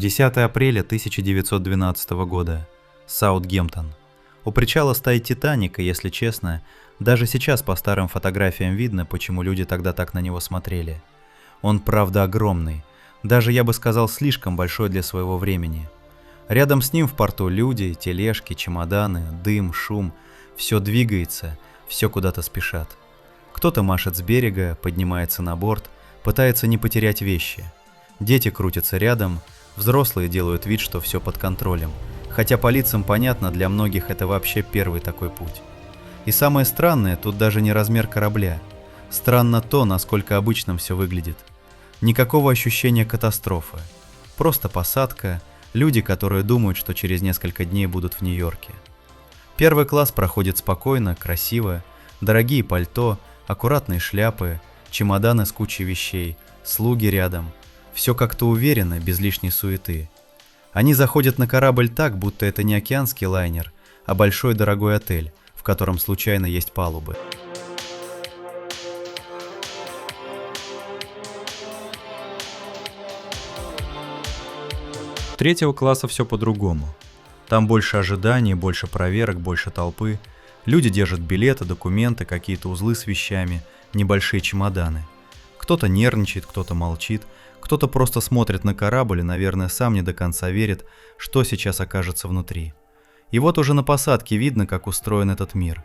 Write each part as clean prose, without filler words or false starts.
10 апреля 1912 года. Саутгемптон. У причала стоит «Титаник», и, если честно, даже сейчас по старым фотографиям видно, почему люди тогда так на него смотрели. Он правда огромный, даже я бы сказал слишком большой для своего времени. Рядом с ним в порту люди, тележки, чемоданы, дым, шум, все двигается, все куда-то спешат. Кто-то машет с берега, поднимается на борт, пытается не потерять вещи. Дети крутятся рядом, взрослые делают вид, что все под контролем, хотя по лицам понятно, для многих это вообще первый такой путь. И самое странное, тут даже не размер корабля. Странно то, насколько обычным все выглядит. Никакого ощущения катастрофы. Просто посадка, люди, которые думают, что через несколько дней будут в Нью-Йорке. Первый класс проходит спокойно, красиво, дорогие пальто, аккуратные шляпы, чемоданы с кучей вещей, слуги рядом. Все как-то уверенно, без лишней суеты. Они заходят на корабль так, будто это не океанский лайнер, а большой дорогой отель, в котором случайно есть палубы. Третьего класса все по-другому. Там больше ожиданий, больше проверок, больше толпы. Люди держат билеты, документы, какие-то узлы с вещами, небольшие чемоданы. Кто-то нервничает, кто-то молчит, кто-то просто смотрит на корабль и, наверное, сам не до конца верит, что сейчас окажется внутри. И вот уже на посадке видно, как устроен этот мир.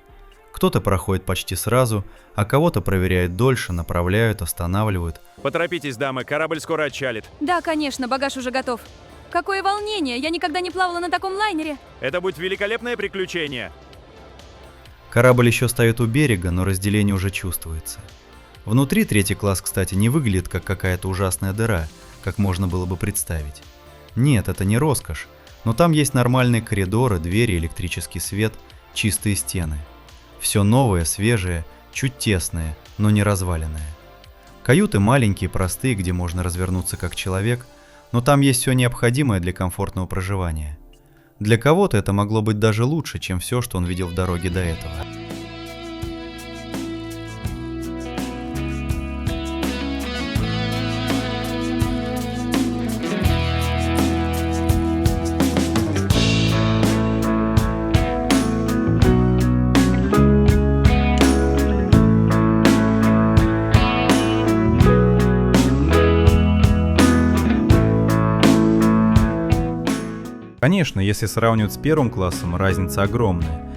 Кто-то проходит почти сразу, а кого-то проверяют дольше, направляют, останавливают. Поторопитесь, дамы, корабль скоро отчалит. Да, конечно, багаж уже готов. Какое волнение! Я никогда не плавала на таком лайнере. Это будет великолепное приключение. Корабль еще стоит у берега, но разделение уже чувствуется. Внутри третий класс, кстати, не выглядит как какая-то ужасная дыра, как можно было бы представить. Нет, это не роскошь, но там есть нормальные коридоры, двери, электрический свет, чистые стены. Все новое, свежее, чуть тесное, но не разваленное. Каюты маленькие, простые, где можно развернуться как человек, но там есть все необходимое для комфортного проживания. Для кого-то это могло быть даже лучше, чем все, что он видел в дороге до этого. Конечно, если сравнивать с первым классом, разница огромная.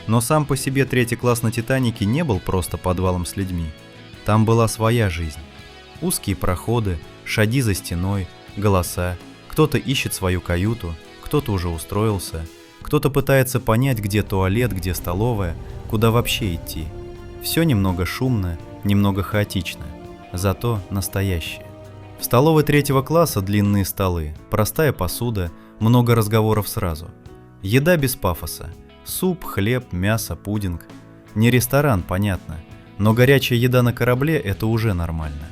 Но сам по себе третий класс на «Титанике» не был просто подвалом с людьми. Там была своя жизнь. Узкие проходы, шаги за стеной, голоса. Кто-то ищет свою каюту, кто-то уже устроился, кто-то пытается понять, где туалет, где столовая, куда вообще идти. Все немного шумно, немного хаотично, зато настоящее. В столовой третьего класса длинные столы, простая посуда, много разговоров сразу. Еда без пафоса. Суп, хлеб, мясо, пудинг. Не ресторан, понятно, но горячая еда на корабле – это уже нормально.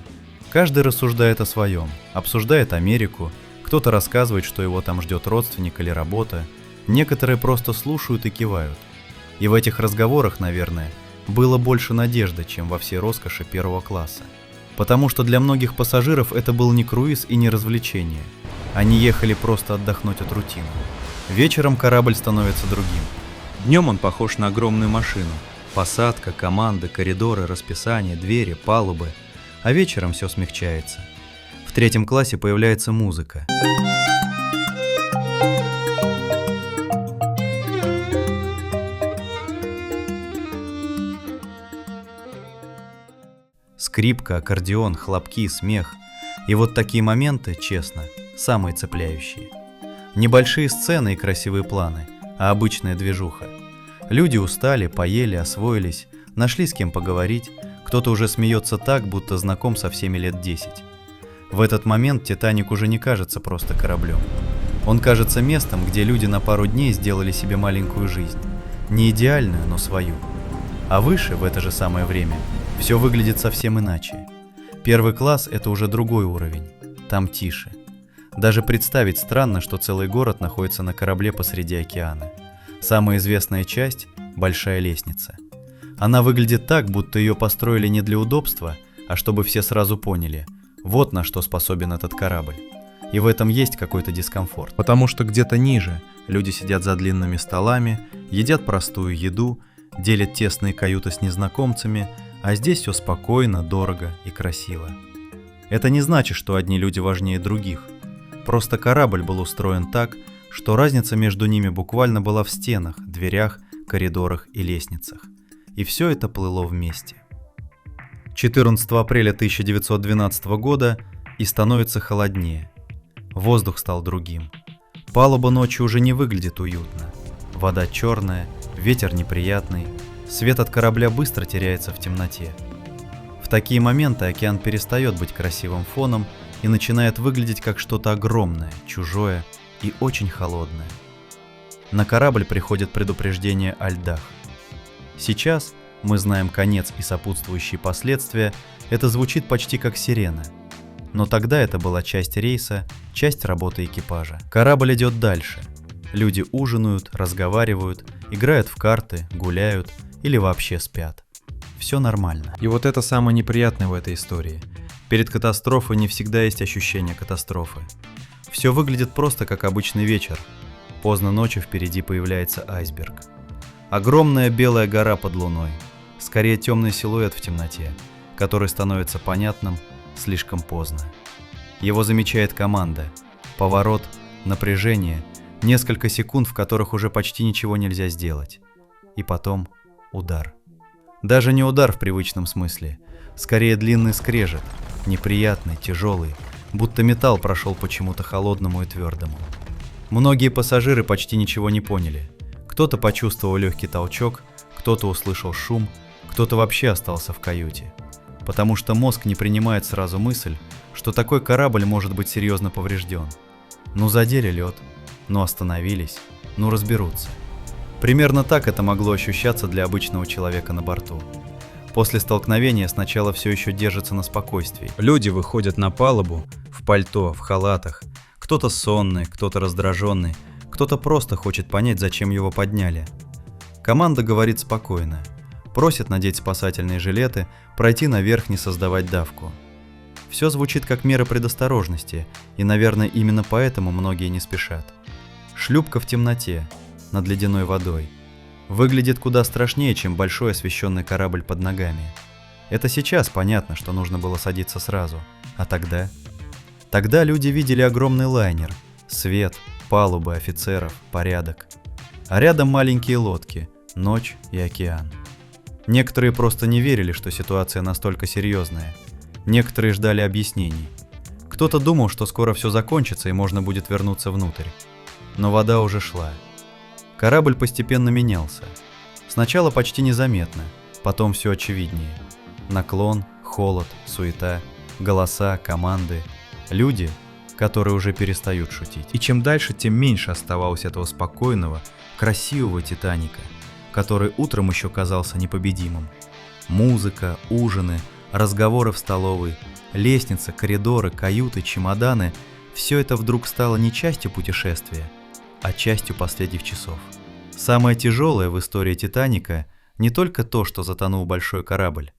Каждый рассуждает о своем, обсуждает Америку, кто-то рассказывает, что его там ждет родственник или работа, некоторые просто слушают и кивают. И в этих разговорах, наверное, было больше надежды, чем во всей роскоши первого класса. Потому что для многих пассажиров это был не круиз и не развлечение. Они ехали просто отдохнуть от рутины. Вечером корабль становится другим. Днем он похож на огромную машину. Посадка, команды, коридоры, расписание, двери, палубы. А вечером все смягчается. В третьем классе появляется музыка. Скрипка, аккордеон, хлопки, смех. И вот такие моменты, честно, самые цепляющие. Небольшие сцены и красивые планы, а обычная движуха. Люди устали, поели, освоились, нашли с кем поговорить, кто-то уже смеется так, будто знаком со всеми лет 10. В этот момент «Титаник» уже не кажется просто кораблем. Он кажется местом, где люди на пару дней сделали себе маленькую жизнь. Не идеальную, но свою. А выше, в это же самое время, все выглядит совсем иначе. Первый класс – это уже другой уровень. Там тише. Даже представить странно, что целый город находится на корабле посреди океана. Самая известная часть – большая лестница. Она выглядит так, будто ее построили не для удобства, а чтобы все сразу поняли – вот на что способен этот корабль. И в этом есть какой-то дискомфорт. Потому что где-то ниже люди сидят за длинными столами, едят простую еду, делят тесные каюты с незнакомцами, а здесь все спокойно, дорого и красиво. Это не значит, что одни люди важнее других. Просто корабль был устроен так, что разница между ними буквально была в стенах, дверях, коридорах и лестницах. И все это плыло вместе. 14 апреля 1912 года и становится холоднее. Воздух стал другим. Палуба ночью уже не выглядит уютно. Вода черная, ветер неприятный, свет от корабля быстро теряется в темноте. В такие моменты океан перестает быть красивым фоном и начинает выглядеть как что-то огромное, чужое и очень холодное. На корабль приходит предупреждение о льдах. Сейчас мы знаем конец и сопутствующие последствия, это звучит почти как сирена. Но тогда это была часть рейса, часть работы экипажа. Корабль идет дальше. Люди ужинают, разговаривают, играют в карты, гуляют или вообще спят. Все нормально. И вот это самое неприятное в этой истории. Перед катастрофой не всегда есть ощущение катастрофы. Все выглядит просто как обычный вечер. Поздно ночью впереди появляется айсберг. Огромная белая гора под луной. Скорее темный силуэт в темноте, который становится понятным слишком поздно. Его замечает команда. Поворот, напряжение, несколько секунд, в которых уже почти ничего нельзя сделать. И потом удар. Даже не удар в привычном смысле. Скорее длинный скрежет, неприятный, тяжелый, будто металл прошел по чему-то холодному и твердому. Многие пассажиры почти ничего не поняли. Кто-то почувствовал легкий толчок, кто-то услышал шум, кто-то вообще остался в каюте. Потому что мозг не принимает сразу мысль, что такой корабль может быть серьезно поврежден. Ну задели лед, ну остановились, ну разберутся. Примерно так это могло ощущаться для обычного человека на борту. После столкновения сначала все еще держится на спокойствии. Люди выходят на палубу в пальто, в халатах. Кто-то сонный, кто-то раздраженный, кто-то просто хочет понять, зачем его подняли. Команда говорит спокойно. Просит надеть спасательные жилеты, пройти наверх, не создавать давку. Все звучит как мера предосторожности, и, наверное, именно поэтому многие не спешат. Шлюпка в темноте, над ледяной водой. Выглядит куда страшнее, чем большой освещенный корабль под ногами. Это сейчас понятно, что нужно было садиться сразу. А тогда? Тогда люди видели огромный лайнер, свет, палубы, офицеров, порядок. А рядом маленькие лодки, ночь и океан. Некоторые просто не верили, что ситуация настолько серьезная. Некоторые ждали объяснений. Кто-то думал, что скоро все закончится и можно будет вернуться внутрь. Но вода уже шла. Корабль постепенно менялся. Сначала почти незаметно, потом все очевиднее. Наклон, холод, суета, голоса, команды, люди, которые уже перестают шутить. И чем дальше, тем меньше оставалось этого спокойного, красивого Титаника, который утром еще казался непобедимым. Музыка, ужины, разговоры в столовой, лестница, коридоры, каюты, чемоданы – все это вдруг стало не частью путешествия, а частью последних часов. Самое тяжелое в истории Титаника не только то, что затонул большой корабль.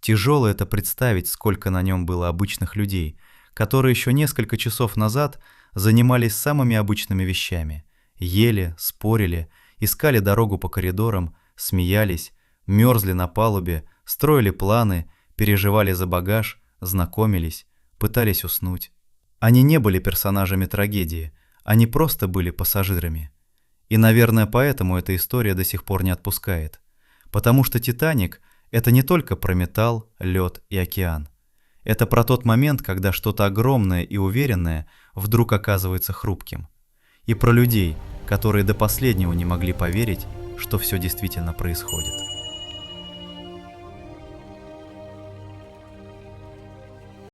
Тяжелое – это представить, сколько на нем было обычных людей, которые еще несколько часов назад занимались самыми обычными вещами. Ели, спорили, искали дорогу по коридорам, смеялись, мерзли на палубе, строили планы, переживали за багаж, знакомились, пытались уснуть. Они не были персонажами трагедии, они просто были пассажирами. И, наверное, поэтому эта история до сих пор не отпускает. Потому что «Титаник» — это не только про металл, лед и океан. Это про тот момент, когда что-то огромное и уверенное вдруг оказывается хрупким. И про людей, которые до последнего не могли поверить, что все действительно происходит.